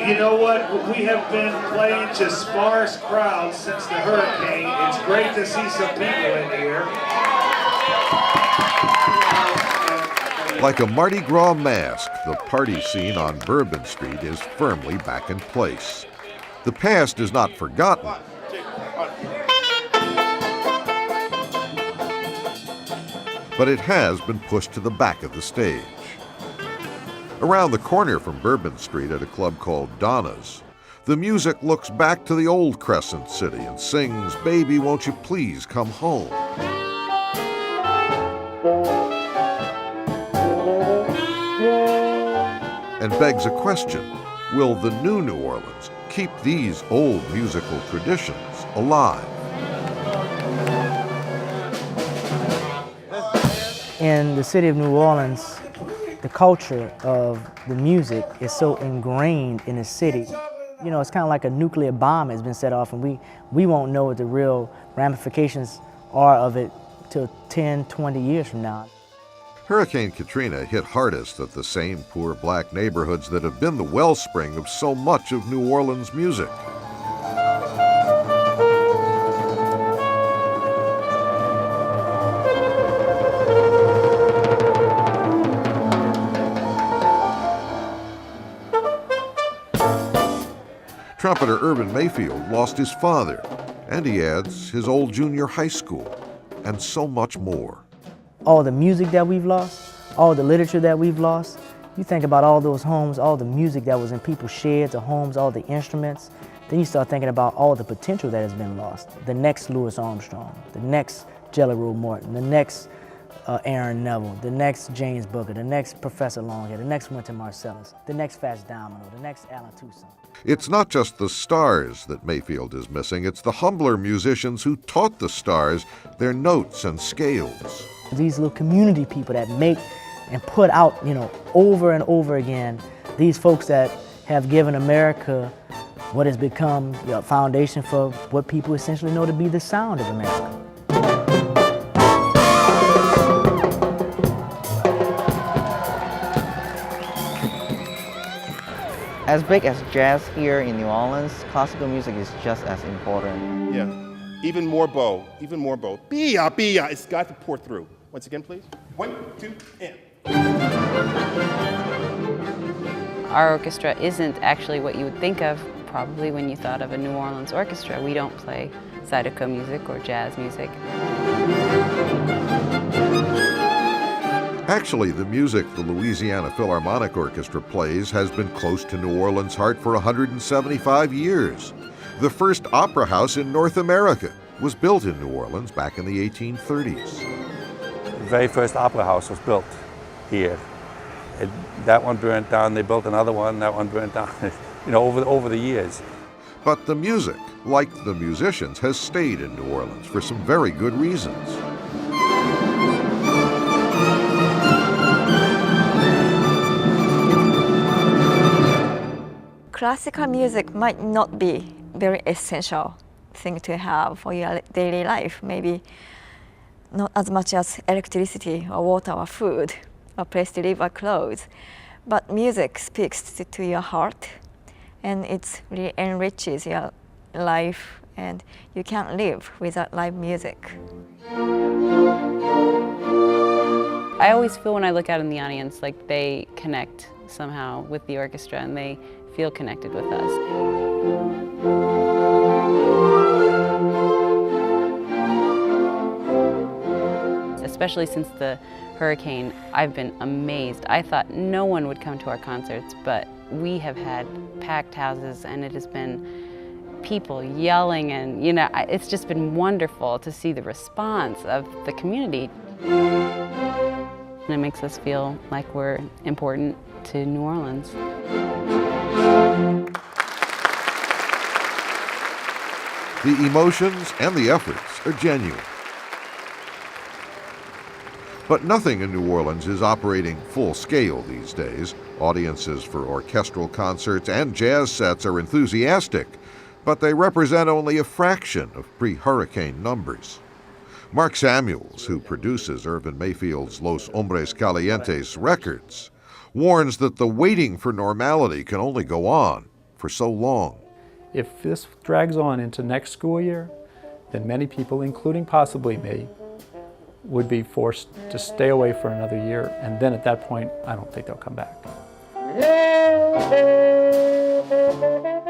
You know what? We have been playing to sparse crowds since the hurricane. It's great to see some people in here. Like a Mardi Gras mask, the party scene on Bourbon Street is firmly back in place. The past is not forgotten, but it has been pushed to the back of the stage. Around the corner from Bourbon Street at a club called Donna's, the music looks back to the old Crescent City and sings, "Baby, won't you please come home?" And begs a question: will the new Orleans keep these old musical traditions alive? In the city of New Orleans, the culture of the music is so ingrained in the city. You know, it's kind of like a nuclear bomb has been set off, and we won't know what the real ramifications are of it till 10, 20 years from now. Hurricane Katrina hit hardest at the same poor black neighborhoods that have been the wellspring of so much of New Orleans music. Trumpeter Irvin Mayfield lost his father, and he adds his old junior high school, and so much more. All the music that we've lost, all the literature that we've lost, you think about all those homes, all the music that was in people's sheds or homes, all the instruments, then you start thinking about all the potential that has been lost. The next Louis Armstrong, the next Jelly Roll Morton, the next Aaron Neville, the next James Booker, the next Professor Longhair, the next Wynton Marsalis, the next Fats Domino, the next Alan Toussaint. It's not just the stars that Mayfield is missing, it's the humbler musicians who taught the stars their notes and scales. These little community people that make and put out, you know, over and over again, these folks that have given America what has become the foundation for what people essentially know to be the sound of America. As big as jazz here in New Orleans, classical music is just as important. Yeah, even more bow, even more bow. Bia, bia, it's got to pour through. Once again, please. 1, 2, and. Our orchestra isn't actually what you would think of probably when you thought of a New Orleans orchestra. We don't play Zydeco music or jazz music. Actually, the music the Louisiana Philharmonic Orchestra plays has been close to New Orleans' heart for 175 years. The first opera house in North America was built in New Orleans back in the 1830s. The very first opera house was built here. That one burnt down, they built another one, that one burnt down, you know, over the years. But the music, like the musicians, has stayed in New Orleans for some very good reasons. Classical music might not be very essential thing to have for your daily life, maybe not as much as electricity or water or food or place to live or clothes, but music speaks to your heart, and it really enriches your life, and you can't live without live music. I always feel when I look out in the audience like they connect somehow with the orchestra and they feel connected with us. Especially since the hurricane, I've been amazed. I thought no one would come to our concerts, but we have had packed houses and it has been people yelling, and you know, it's just been wonderful to see the response of the community. And it makes us feel like we're important to New Orleans. The emotions and the efforts are genuine. But nothing in New Orleans is operating full scale these days. Audiences for orchestral concerts and jazz sets are enthusiastic, but they represent only a fraction of pre-hurricane numbers. Mark Samuels, who produces Irvin Mayfield's Los Hombres Calientes records, warns that the waiting for normality can only go on for so long. If this drags on into next school year, then many people, including possibly me, would be forced to stay away for another year, and then at that point, I don't think they'll come back.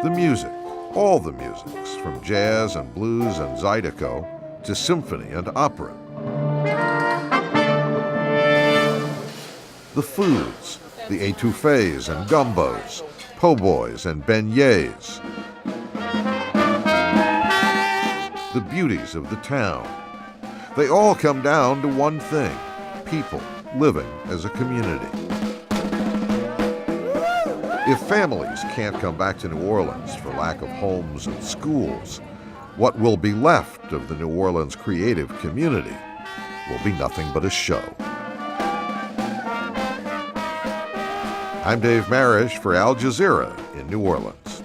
The music, all the musics, from jazz and blues and zydeco to symphony and opera. The foods, the étouffées and gumbos, po' boys and beignets. The beauties of the town. They all come down to one thing: people living as a community. If families can't come back to New Orleans for lack of homes and schools, what will be left of the New Orleans creative community will be nothing but a show. I'm Dave Marish for Al Jazeera in New Orleans.